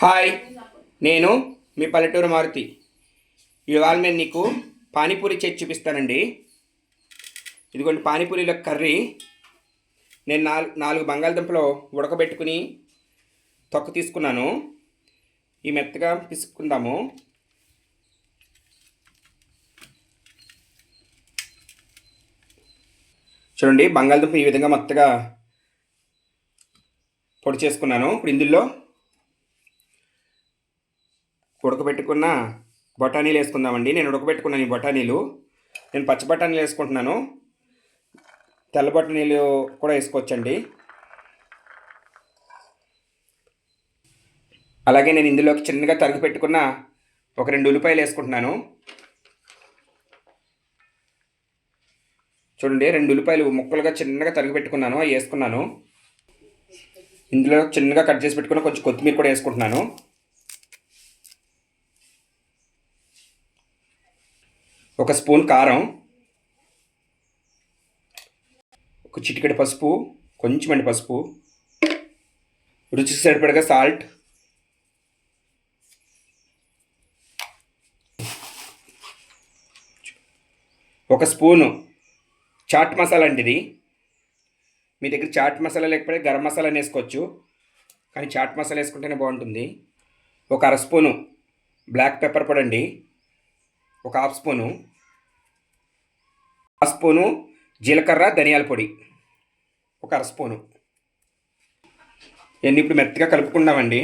Hi, నేను మీ పల్లెటూరు మారుతి. ఇవాళ నేను నీకు పానీపూరి చేసి చూపిస్తానండి. ఇదిగోండి పానీపూరిలో కర్రీ. నేను నాలుగు బంగాళదుంపలు ఉడకబెట్టుకుని తొక్క తీసుకున్నాను. ఈ మెత్తగా పిసుక్కుందాము. చూడండి, బంగాళదుంప ఈ విధంగా మెత్తగా పొడి చేసుకున్నాను. ఇప్పుడు ఇందులో ఉడకబెట్టుకున్న బఠానీలు వేసుకుందామండి. నేను ఉడకబెట్టుకున్నాను ఈ బఠానీలు. నేను పచ్చి బఠానీలు వేసుకుంటున్నాను. తెల్ల బఠానీలు కూడా వేసుకోవచ్చండి. అలాగే నేను ఇందులోకి చిన్నగా తరిగి పెట్టుకున్న ఒక 2 ఉల్లిపాయలు వేసుకుంటున్నాను. చూడండి, 2 ఉల్లిపాయలు ముక్కలుగా చిన్నగా తరిగి పెట్టుకున్నాను, అవి వేసుకున్నాను. ఇందులో చిన్నగా కట్ చేసి పెట్టుకున్న కొంచెం కొత్తిమీర కూడా వేసుకుంటున్నాను. ఒక స్పూన్ కారం, ఒక చిటికెడు పసుపు, కొంచెం పసుపు, రుచికి సరిపడగా సాల్ట్, ఒక స్పూను చాట్ మసాలా అండి. ఇది మీ దగ్గర చాట్ మసాలా లేకపోతే గరం మసాలా వేసుకోవచ్చు, కానీ చాట్ మసాలా వేసుకుంటేనే బాగుంటుంది. ఒక అర స్పూను బ్లాక్ పెప్పర్ పొడి అండి. ఒక హాఫ్ స్పూను జీలకర్ర ధనియాల పొడి, ఒక అర స్పూను. ఇవన్నీ ఇప్పుడు మెత్తగా కలుపుకుందామండి.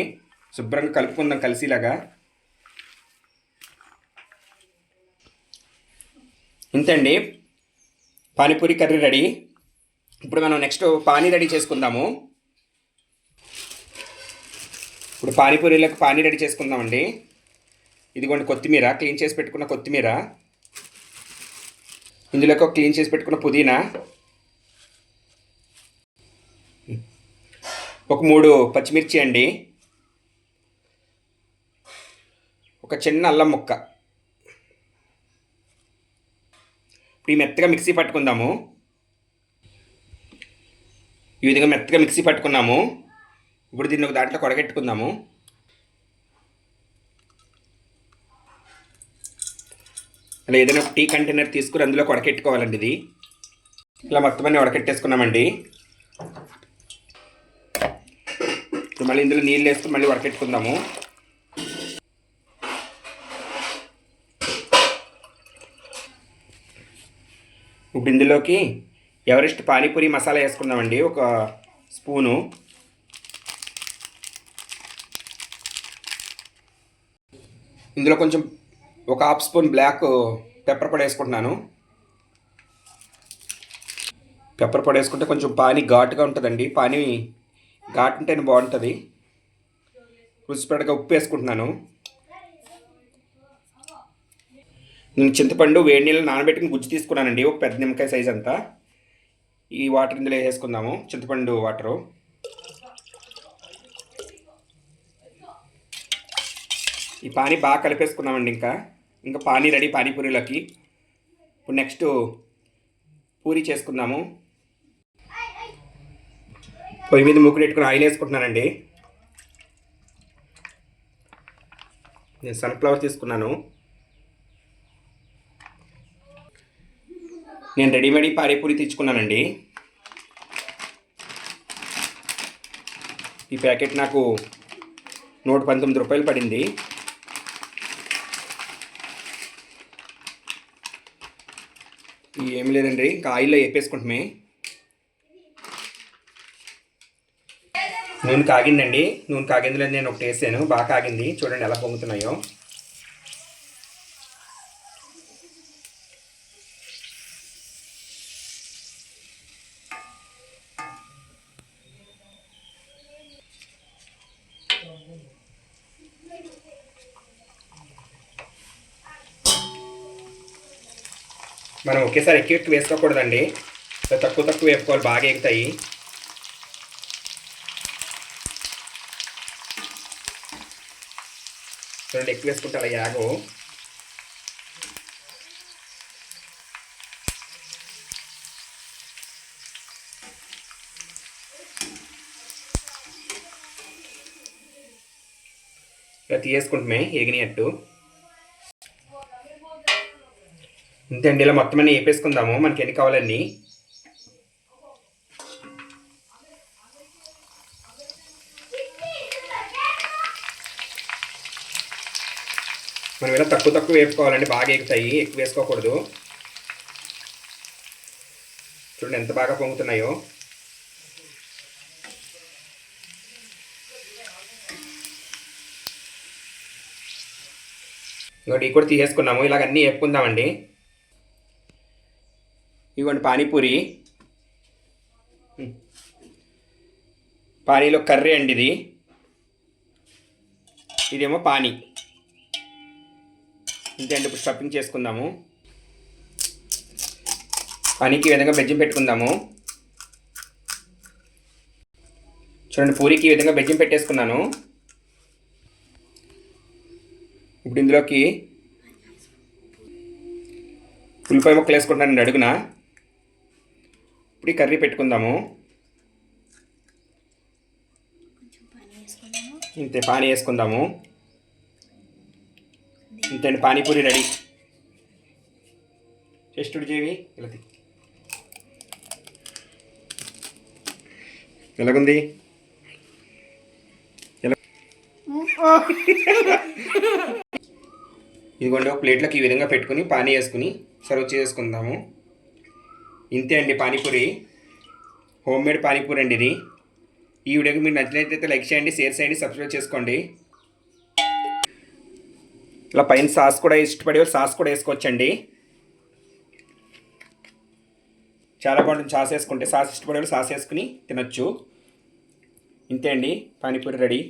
శుభ్రంగా కలుపుకుందాం కలిసిలాగా. ఇంతండి, పానీపూరి కర్రీ రెడీ. ఇప్పుడు మనం నెక్స్ట్ పానీ రెడీ చేసుకుందాము. ఇప్పుడు పానీపూరీలకు పానీ రెడీ చేసుకుందామండి. ఇదిగోండి కొత్తిమీర, క్లీన్ చేసి పెట్టుకున్న కొత్తిమీర. ఇందులోకి క్లీన్ చేసి పెట్టుకున్న పుదీనా, ఒక 3 పచ్చిమిర్చి అండి, ఒక చిన్న అల్లం ముక్క. ఈ మెత్తగా మిక్సీ పట్టుకుందాము. ఈ విధంగా మెత్తగా మిక్సీ పట్టుకున్నాము. ఇప్పుడు దీన్ని ఒక దాంట్లో కొడగెట్టుకుందాము. అలా ఏదైనా టీ కంటైనర్ తీసుకుని అందులో వడకెట్టుకోవాలండి. ఇది ఇలా మొత్తం అన్నీ వడకెట్టేసుకున్నామండి. ఇప్పుడు మళ్ళీ ఇందులో నీళ్ళు వేసుకుని మళ్ళీ వడకెట్టుకుందాము. ఇప్పుడు ఇందులోకి ఎవరెస్ట్ పానీపూరి మసాలా వేసుకుందామండి. ఒక స్పూను. ఇందులో కొంచెం ఒక హాఫ్ స్పూన్ బ్లాక్ పెప్పర్ పొడి వేసుకుంటున్నాను. పెప్పర్ పొడి వేసుకుంటే కొంచెం పానీ ఘాటుగా ఉంటుందండి. పానీ ఘాటు ఉంటేనే బాగుంటుంది. రుచిపడగా ఉప్పు వేసుకుంటున్నాను. నేను చింతపండు వేడి నీళ్ళు నానబెట్టుకుని గుజ్జు తీసుకున్నానండి, ఒక పెద్ద నిమ్మకాయ సైజ్ అంతా. ఈ వాటర్ ఇందులో వేసుకుందాము, చింతపండు వాటరు. ఈ పానీ బాగా కలిపేసుకున్నామండి. ఇంకా పానీ రెడీ పానీపూరీలోకి. ఇప్పుడు నెక్స్ట్ పూరి చేసుకుందాము. పొయ్యి మీద మూకుడు పెట్టుకుని ఆయిల్ వేసుకుంటున్నానండి. నేను సన్ఫ్లవర్ తీసుకున్నాను. నేను రెడీమేడ్ పానీపూరి తెచ్చుకున్నానండి. ఈ ప్యాకెట్ నాకు 119 రూపాయలు పడింది. ఏమి లేదండి, ఇంకా ఆయిల్లో వేపేసుకుంటామే. నూనె కాగిందండి. నూనె కాగిందిలో నేను ఒకటి వేసాను, బాగా కాగింది. చూడండి ఎలా పొంగుతున్నాయో. మనం ఒకేసారి ఎక్కువ వేసుకోకూడదండి, తక్కువ వేసుకోవాలి, బాగా ఎగుతాయి. చూడండి, ఎక్కువ వేసుకుంటే అలా యాగో. ఇలా తీసేసుకుంటున్నాయి ఏగినట్టు. ఇంతే అండి, ఇలా మొత్తం అన్నీ వేపేసుకుందాము మనకి ఎన్ని కావాలన్నీ. మనం ఇలా తక్కువ తక్కువ వేపుకోవాలండి, బాగా ఎగుతాయి, ఎక్కువ వేసుకోకూడదు. చూడండి ఎంత బాగా పొంగుతున్నాయో. ఇదిగోండి కూడా తీసేసుకున్నాము. ఇలాగ అన్నీ వేపుకుందామండి. ఇదిగోండి పానీపూరి, పానీలో కర్రీ అండి ఇది. ఇదేమో పానీ. ఇంతే అండి, ఇప్పుడు స్టఫింగ్ చేసుకుందాము. పానీకి ఈ విధంగా బెజ్జం పెట్టుకుందాము. చూడండి పూరికి ఈ విధంగా బెజ్జం పెట్టేసుకున్నాను. ఇప్పుడు ఇందులోకి ఉల్లిపాయ ముక్కలు వేసుకుంటానండి అడుగున. ఇప్పుడు ఈ కర్రీ పెట్టుకుందాము. ఇంతే పానీ వేసుకుందాము. ఇంతే అండి, పానీపూరి రెడీ. చేస్తుడు చేవి ఇలా ఎలాగుంది? ఇదిగోండి ఒక ప్లేట్లోకి ఈ విధంగా పెట్టుకుని పానీ వేసుకుని సర్వ్ చేసుకుందాము. ఇంతే అండి పానీపూరి, హోమ్ మేడ్ పానీపూరి అండి ఇది. ఈ వీడియోకి మీకు నచ్చినట్లయితే లైక్ చేయండి, షేర్ చేయండి, సబ్స్క్రైబ్ చేసుకోండి. ఇలా పైన సాస్ కూడా ఇష్టపడే సాస్ కూడా వేసుకోవచ్చండి, చాలా బాగుంటుంది. సాస్ వేసుకుంటే, సాస్ ఇష్టపడే సాస్ వేసుకుని తినొచ్చు. ఇంతే అండి పానీపూరి రెడీ.